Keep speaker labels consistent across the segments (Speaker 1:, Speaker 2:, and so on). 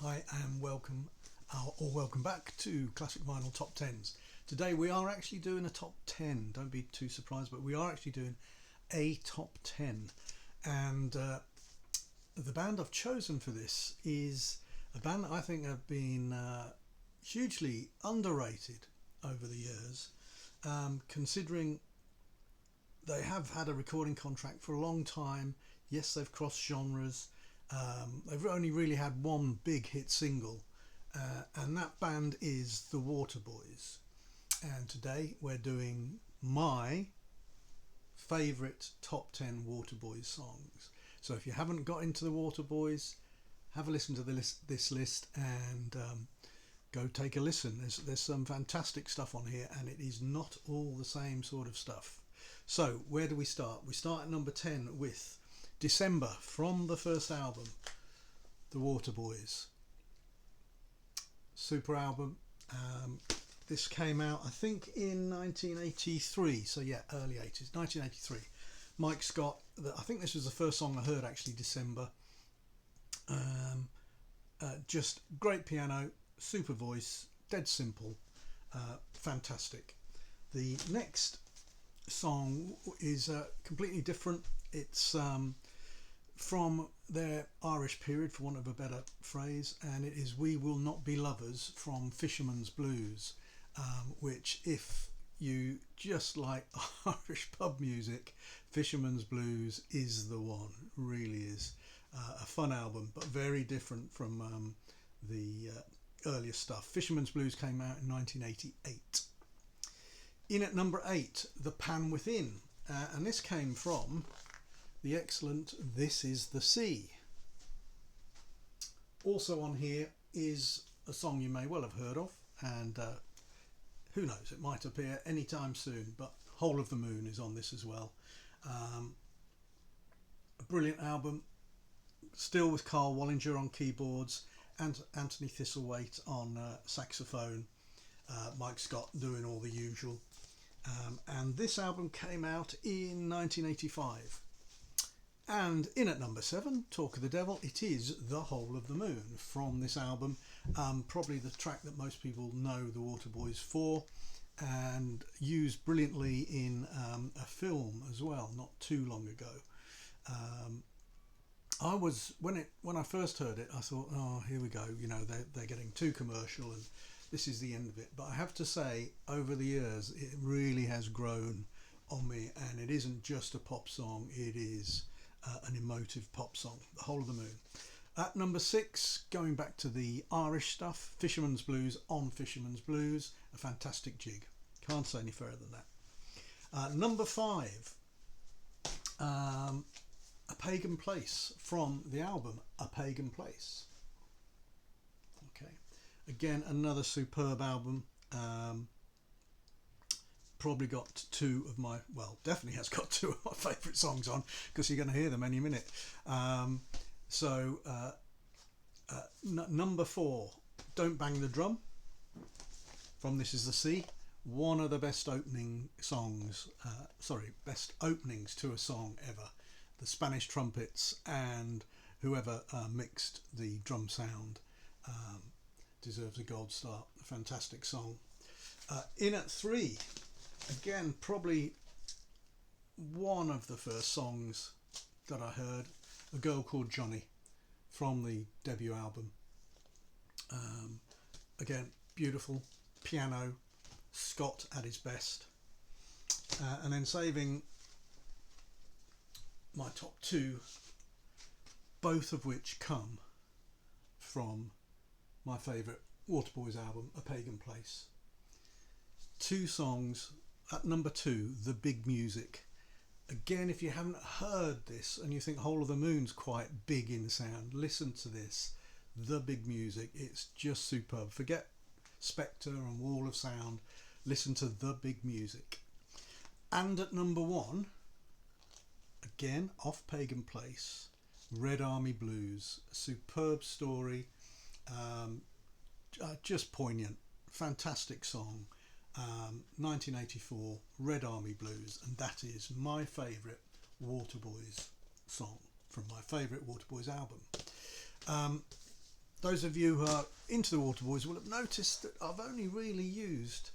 Speaker 1: Hi and welcome back to Classic Vinyl Top 10s. Today we are actually doing a top 10, don't be too surprised, but we are actually doing a top 10. And the band I've chosen for this is a band that I think have been hugely underrated over the years, considering they have had a recording contract for a long time. Yes, they've crossed genres. They've only really had one big hit single, and that band is the Waterboys. And today we're doing my favourite top 10 Waterboys songs. So if you haven't got into the Waterboys, have a listen to this list and go take a listen. There's some fantastic stuff on here, and it is not all the same sort of stuff. So where do we start? We start at number 10 with December from the first album, The Waterboys. Super album. This came out, I think, in 1983. So yeah, early 80s, 1983. Mike Scott. I think this was the first song I heard actually. December. Just great piano, super voice, dead simple, fantastic. The next song is completely different. It's from their Irish period, for want of a better phrase, and it is We Will Not Be Lovers from Fisherman's Blues, which, if you just like Irish pub music, Fisherman's Blues is the one. Really is a fun album, but very different from the earlier stuff. Fisherman's Blues came out in 1988. In at number 8, The Pan Within, and this came from the excellent This Is the Sea. Also on here is a song you may well have heard of, and who knows, it might appear anytime soon, but Whole of the Moon is on this as well. A brilliant album, still with Carl Wallinger on keyboards and Anthony Thistlethwaite on saxophone, Mike Scott doing all the usual. And this album came out in 1985. And in at number 7, Talk of the Devil, it is The Whole of the Moon from this album. Probably the track that most people know the Waterboys for, and used brilliantly in a film as well, not too long ago. When I first heard it, I thought, oh, here we go, they're getting too commercial and this is the end of it. But I have to say, over the years, it really has grown on me, and it isn't just a pop song, it is an emotive pop song, The Whole of the Moon. At number 6, going back to the Irish stuff, Fisherman's Blues on Fisherman's Blues, a fantastic jig. Can't say any further than that. Number 5, A Pagan Place from the album A Pagan Place. Okay, again, another superb album. Probably got definitely has got two of my favourite songs on, because you're going to hear them any minute. Number 4, Don't Bang the Drum from This Is the Sea. One of the best opening songs, best openings to a song ever. The Spanish trumpets and whoever mixed the drum sound deserves a gold star. A fantastic song. In at 3, again, probably one of the first songs that I heard, A Girl Called Johnny from the debut album. Again, beautiful piano, Scott at his best. And then saving my top 2, both of which come from my favourite Waterboys album, A Pagan Place. 2 songs. At number 2, The Big Music. Again, if you haven't heard this and you think Whole of the Moon's quite big in sound, listen to this. The Big Music. It's just superb. Forget Spectre and Wall of Sound. Listen to The Big Music. And at number 1, again, off Pagan Place, Red Army Blues. A superb story. Just poignant. Fantastic song. 1984, Red Army Blues, and that is my favourite Waterboys song from my favourite Waterboys album. those of you who are into the Waterboys will have noticed that I've only really used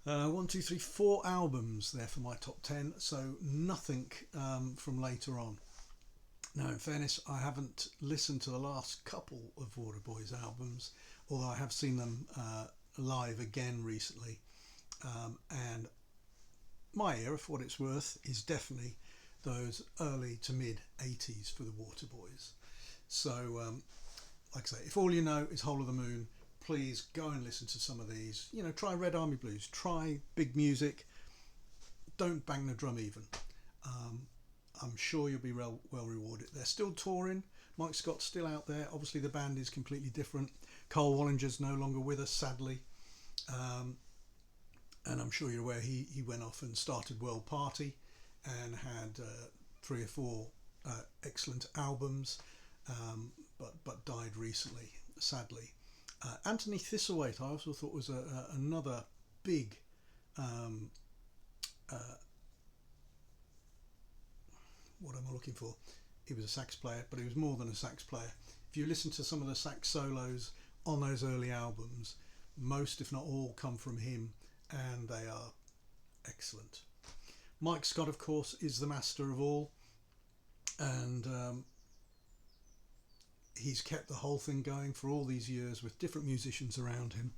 Speaker 1: 4 albums there for my top 10, so nothing from later on. Now, in fairness, I haven't listened to the last couple of Waterboys albums, although I have seen them live again recently. And my era, for what it's worth, is definitely those early to mid 80s for the Waterboys. So, like I say, if all you know is Whole of the Moon, please go and listen to some of these. You know, try Red Army Blues, try Big Music. Don't bang the drum even. I'm sure you'll be well rewarded. They're still touring. Mike Scott's still out there. Obviously, the band is completely different. Carl Wallinger's no longer with us, sadly. And I'm sure you're aware he went off and started World Party and had 3 or 4 excellent albums, but died recently, sadly. Anthony Thistlethwaite, I also thought was another big what am I looking for? He was a sax player, but he was more than a sax player. If you listen to some of the sax solos on those early albums, most, if not all, come from him, and they are excellent. Mike Scott, of course, is the master of all, and he's kept the whole thing going for all these years with different musicians around him,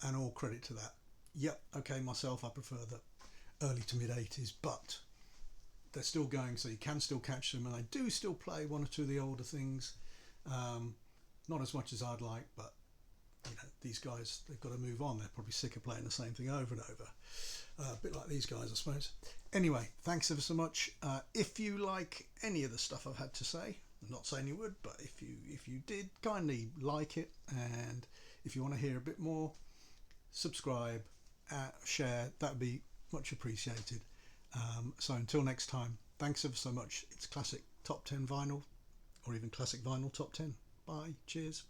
Speaker 1: and all credit to that. Yep, okay, myself, I prefer the early to mid 80s, but they're still going, so you can still catch them, and I do still play 1 or 2 of the older things, not as much as I'd like, but you know, these guys, they've got to move on. They're probably sick of playing the same thing over and over, a bit like these guys, I suppose. Anyway, thanks ever so much. If you like any of the stuff I've had to say, I'm not saying you would, but if you did, kindly like it, and if you want to hear a bit more, subscribe, share, that would be much appreciated. So until next time, thanks ever so much. It's Classic Top 10 Vinyl, or even Classic Vinyl Top 10. Bye, cheers.